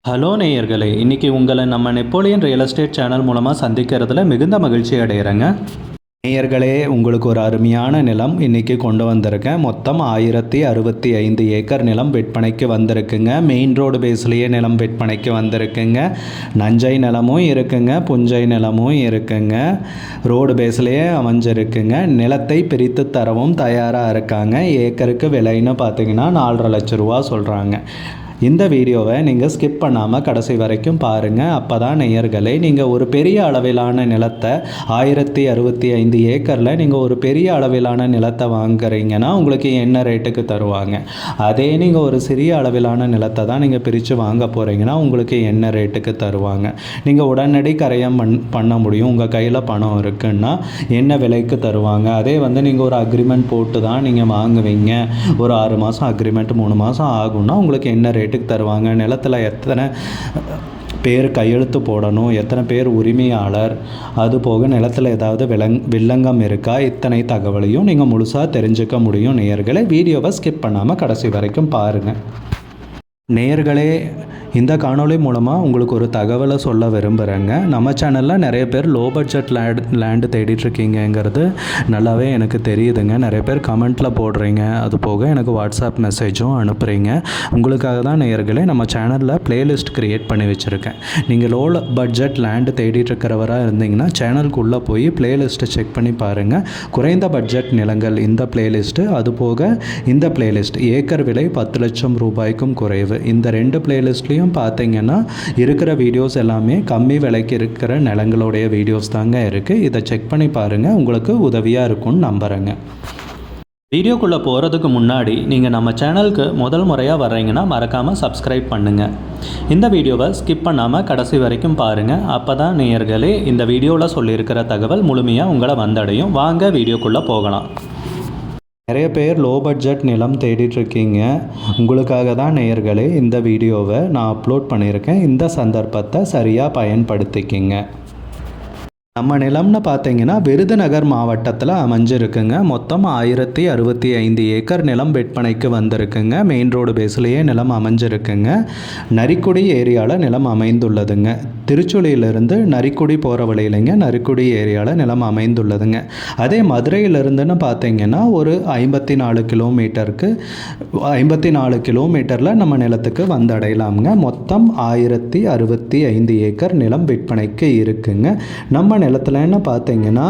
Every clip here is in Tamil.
ஹலோ நேயர்களே, இன்றைக்கி உங்களை நம்ம நெப்போலியன் ரியல் எஸ்டேட் சேனல் மூலமாக சந்திக்கிறதுல மிகுந்த மகிழ்ச்சி அடைகிறேங்க. நேயர்களே, உங்களுக்கு ஒரு அருமையான நிலம் இன்றைக்கி கொண்டு வந்திருக்கேன். மொத்தம் 1065 ஏக்கர் நிலம் விற்பனைக்கு வந்திருக்குங்க. மெயின் ரோடு பேஸ்லேயே நிலம் விற்பனைக்கு வந்திருக்குங்க. நஞ்சை நிலமும் இருக்குங்க, புஞ்சை நிலமும் இருக்குங்க. ரோடு பேஸ்லேயே அமைஞ்சிருக்குங்க. நிலத்தை பிரித்து தரவும் தயாராக இருக்காங்க. ஏக்கருக்கு விலைன்னு பார்த்தீங்கன்னா 4,50,000 லட்ச ரூபா சொல்கிறாங்க. இந்த வீடியோவை நீங்கள் ஸ்கிப் பண்ணாமல் கடைசி வரைக்கும் பாருங்கள். அப்போ தான் நேயர்களே, நீங்கள் ஒரு பெரிய அளவிலான நிலத்தை 1065 ஏக்கரில் நீங்கள் ஒரு பெரிய அளவிலான நிலத்தை வாங்குறீங்கன்னா உங்களுக்கு என்ன ரேட்டுக்கு தருவாங்க, அதே நீங்கள் ஒரு சிறிய அளவிலான நிலத்தை தான் நீங்கள் பிரித்து வாங்க போகிறீங்கன்னா உங்களுக்கு என்ன ரேட்டுக்கு தருவாங்க, நீங்கள் உடனடி கரையம் பண்ண முடியும், உங்கள் கையில் பணம் இருக்குன்னா என்ன விலைக்கு தருவாங்க, அதே நீங்கள் ஒரு அக்ரிமெண்ட் போட்டு தான் நீங்கள் வாங்குவீங்க, ஒரு 6 மாதம் அக்ரிமெண்ட் 3 மாதம் ஆகும்னா உங்களுக்கு என்ன ரேட்டுக்கு தருவாங்க, நிலத்தில் எத்தனை பேர் கையெழுத்து போடணும், எத்தனை பேர் உரிமையாளர், அதுபோக நிலத்தில் ஏதாவது வில்லங்கம் இருக்கா, இத்தனை தகவலையும் நீங்கள் முழுசாக தெரிஞ்சுக்க முடியும். நேயர்களே, வீடியோவை ஸ்கிப் பண்ணாமல் கடைசி வரைக்கும் பாருங்கள். நேயர்களே, இந்த காணொளி மூலமாக உங்களுக்கு ஒரு தகவலை சொல்ல விரும்புகிறேங்க. நம்ம சேனலில் நிறைய பேர் லோ பட்ஜெட் லேண்டு தேடிட்டுருக்கீங்கிறது நல்லாவே எனக்கு தெரியுதுங்க. நிறைய பேர் கமெண்ட்டில் போடுறீங்க, அது போக எனக்கு வாட்ஸ்அப் மெசேஜும் அனுப்புகிறீங்க. உங்களுக்காக தான் நேயர்களே நம்ம சேனலில் ப்ளேலிஸ்ட் க்ரியேட் பண்ணி வச்சுருக்கேன். நீங்கள் லோ பட்ஜெட் லேண்டு தேடிட்டுருக்கிறவராக இருந்தீங்கன்னா சேனலுக்குள்ளே போய் ப்ளேலிஸ்ட்டை செக் பண்ணி பாருங்கள். குறைந்த பட்ஜெட் நிலங்கள் இந்த ப்ளேலிஸ்ட்டு, அதுபோக இந்த ப்ளேலிஸ்ட் ஏக்கர் விலை 10 லட்சம் ரூபாய்க்கும் குறைவு, இந்த 2 ப்ளேலிஸ்ட்லேயும் பார்த்தீங்கன்னா இருக்கிற வீடியோஸ் எல்லாமே கம்மி விலைக்கு இருக்கிற நிலங்களுடைய வீடியோஸ் தாங்க இருக்குது. இதை செக் பண்ணி பாருங்கள், உங்களுக்கு உதவியாக இருக்கும்னு நம்புகிறேங்க. வீடியோக்குள்ளே போகிறதுக்கு முன்னாடி நீங்கள் நம்ம சேனலுக்கு முதல் முறையாக வர்றீங்கன்னா மறக்காமல் சப்ஸ்கிரைப் பண்ணுங்கள். இந்த வீடியோவை ஸ்கிப் பண்ணாமல் கடைசி வரைக்கும் பாருங்கள். அப்போ தான் நேயர்களே இந்த வீடியோவில் சொல்லியிருக்கிற தகவல் முழுமையாக உங்களை வந்தடையும். வாங்க வீடியோக்குள்ளே போகலாம். நிறைய பேர் லோ பட்ஜெட் நிலம் தேடிட்டுருக்கீங்க. உங்களுக்காக தான் நேயர்களே இந்த வீடியோவை நான் அப்லோட் பண்ணியிருக்கேன். இந்த சந்தர்ப்பத்தை சரியாக பயன்படுத்திக்கிங்க. நம்ம நிலம்னு பார்த்தீங்கன்னா விருதுநகர் மாவட்டத்தில் அமைஞ்சிருக்குங்க. மொத்தம் 1065 ஏக்கர் நிலம் விற்பனைக்கு வந்திருக்குங்க. மெயின் ரோடு பேஸ்லேயே நிலம் அமைஞ்சிருக்குங்க. நரிக்குடி ஏரியாவில் நிலம் அமைந்துள்ளதுங்க. திருச்சுழியிலிருந்து நரிக்குடி போகிற வழியிலைங்க நரிக்குடி ஏரியாவில் நிலம் அமைந்துள்ளதுங்க. அதே மதுரையிலிருந்துன்னு பார்த்தீங்கன்னா ஒரு 54 கிலோமீட்டரில் நம்ம நிலத்துக்கு வந்தடையலாமுங்க. மொத்தம் 1065 ஏக்கர் நிலம் விற்பனைக்கு இருக்குங்க. நம்ம நிலத்துலன்னு பார்த்தீங்கன்னா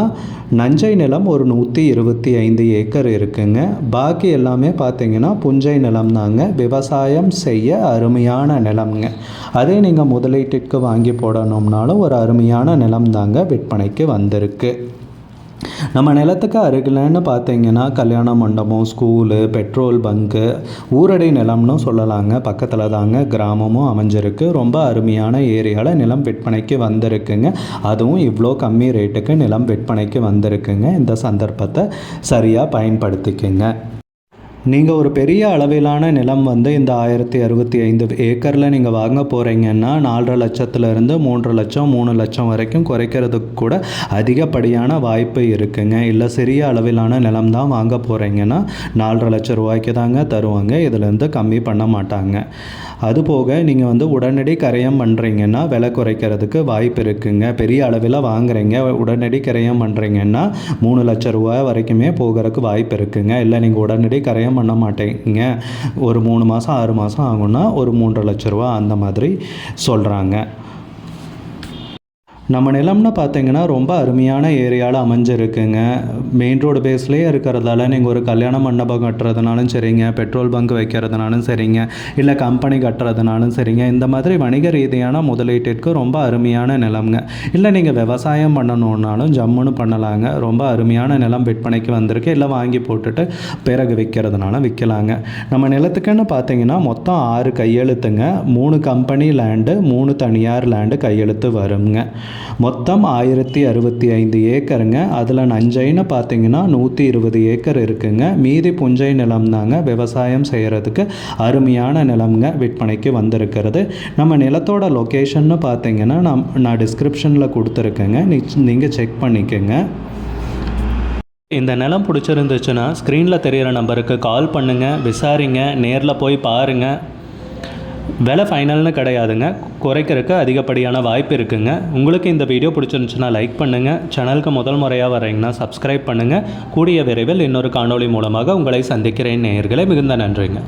நஞ்சை நிலம் ஒரு 125 ஏக்கர் இருக்குங்க. பாக்கி எல்லாமே பார்த்தீங்கன்னா புஞ்சை நிலம் தாங்க. விவசாயம் செய்ய அருமையான நிலம்ங்க. அதே நீங்கள் முதலீட்டிற்கு வாங்கி போடணும்னாலும் ஒரு அருமையான நிலம் தாங்க விற்பனைக்கு வந்திருக்கு. நம்ம நிலத்துக்கு அருகில்னு பார்த்தீங்கன்னா கல்யாண மண்டபம், ஸ்கூலு, பெட்ரோல் பங்கு, ஊரடை நிலம்னு சொல்லலாங்க. பக்கத்தில் தாங்க கிராமமும் அமைஞ்சிருக்கு. ரொம்ப அருமையான ஏரியாவில் நிலம் விற்பனைக்கு வந்திருக்குங்க. அதுவும் இவ்வளோ கம்மி ரேட்டுக்கு நிலம் விற்பனைக்கு வந்திருக்குங்க. இந்த சந்தர்ப்பத்தை சரியாக பயன்படுத்திக்கங்க. நீங்கள் ஒரு பெரிய அளவிலான நிலம் இந்த 1065 ஏக்கரில் நீங்கள் வாங்க போகிறீங்கன்னா 4,50,000 லட்சத்துலேருந்து 3 லட்சம் 3 லட்சம் வரைக்கும் குறைக்கிறதுக்கு கூட அதிகப்படியான வாய்ப்பு இருக்குங்க. இல்லை சிறிய அளவிலான நிலம் தான் வாங்க போகிறீங்கன்னா 4,50,000 லட்சம் ரூபாய்க்கு தாங்க தருவாங்க. இதுலேருந்து கம்மி பண்ண மாட்டாங்க. அதுபோக நீங்கள் உடனடி கரையம் பண்ணுறீங்கன்னா விலை குறைக்கிறதுக்கு வாய்ப்பு இருக்குங்க. பெரிய அளவில் வாங்குறீங்க, உடனடி கரையம் பண்ணுறீங்கன்னா 3 லட்சம் ரூபாய் வரைக்குமே போகிறதுக்கு வாய்ப்பு இருக்குங்க. இல்லை நீங்கள் உடனடி கரையம் பண்ண மாட்டேங்க, ஒரு 3 மாதம் 6 மாதம் ஆகும்னா ஒரு 3,50,000 லட்ச ரூபா அந்த மாதிரி சொல்கிறாங்க. நம்ம நிலம்னு பார்த்தீங்கன்னா ரொம்ப அருமையான ஏரியாவில் அமைஞ்சிருக்குங்க. மெயின் ரோடு பேஸ்லேயே இருக்கிறதால நீங்கள் ஒரு கல்யாண மண்டபம் கட்டுறதுனாலும் சரிங்க, பெட்ரோல் பங்க் வைக்கிறதுனாலும் சரிங்க, இல்லை கம்பெனி கட்டுறதுனாலும் சரிங்க, இந்த மாதிரி வணிக ரீதியான முதலீட்டிற்கு ரொம்ப அருமையான நிலம்ங்க. இல்லை நீங்கள் விவசாயம் பண்ணணுன்னாலும் ஜம்முன்னு பண்ணலாங்க. ரொம்ப அருமையான நிலம் விற்பனைக்கு வந்திருக்கு. இல்லை வாங்கி போட்டுட்டு பிறகு விற்கிறதுனாலும் விற்கலாங்க. நம்ம நிலத்துக்குன்னு பார்த்தீங்கன்னா மொத்தம் 6 கையெழுத்துங்க. 3 கம்பெனி லேண்டு, 3 தனியார் லேண்டு கையெழுத்து வருங்க. மொத்தம் 1065 ஏக்கருங்க. அதில் நஞ்சைன்னு பார்த்தீங்கன்னா 120 ஏக்கர் இருக்குங்க. மீதி புஞ்சை நிலம் தாங்க விவசாயம் செய்கிறதுக்கு அருமையான நிலம்ங்க விற்பனைக்கு வந்திருக்கிறது. நம்ம நிலத்தோட லொக்கேஷன்னு பார்த்தீங்கன்னா நான் டிஸ்கிரிப்ஷனில் கொடுத்துருக்கேங்க, நீங்கள் செக் பண்ணிக்கோங்க. இந்த நிலம் பிடிச்சிருந்துச்சுன்னா ஸ்க்ரீனில் தெரிகிற நம்பருக்கு கால் பண்ணுங்கள், விசாரிங்க, நேரில் போய் பாருங்கள். விலை ஃபைனல்னு கிடையாதுங்க, குறைக்கிறதுக்கு அதிகப்படியான வாய்ப்பு இருக்குங்க. உங்களுக்கு இந்த வீடியோ பிடிச்சிருந்துச்சுன்னா லைக் பண்ணுங்கள். சேனலுக்கு முதல் முறையாக வரீங்கன்னா சப்ஸ்கிரைப் பண்ணுங்கள். கூடிய விரைவில் இன்னொரு காணொளி மூலமாக உங்களை சந்திக்கிறேன் நேயர்களே. மிகுந்த நன்றிங்க.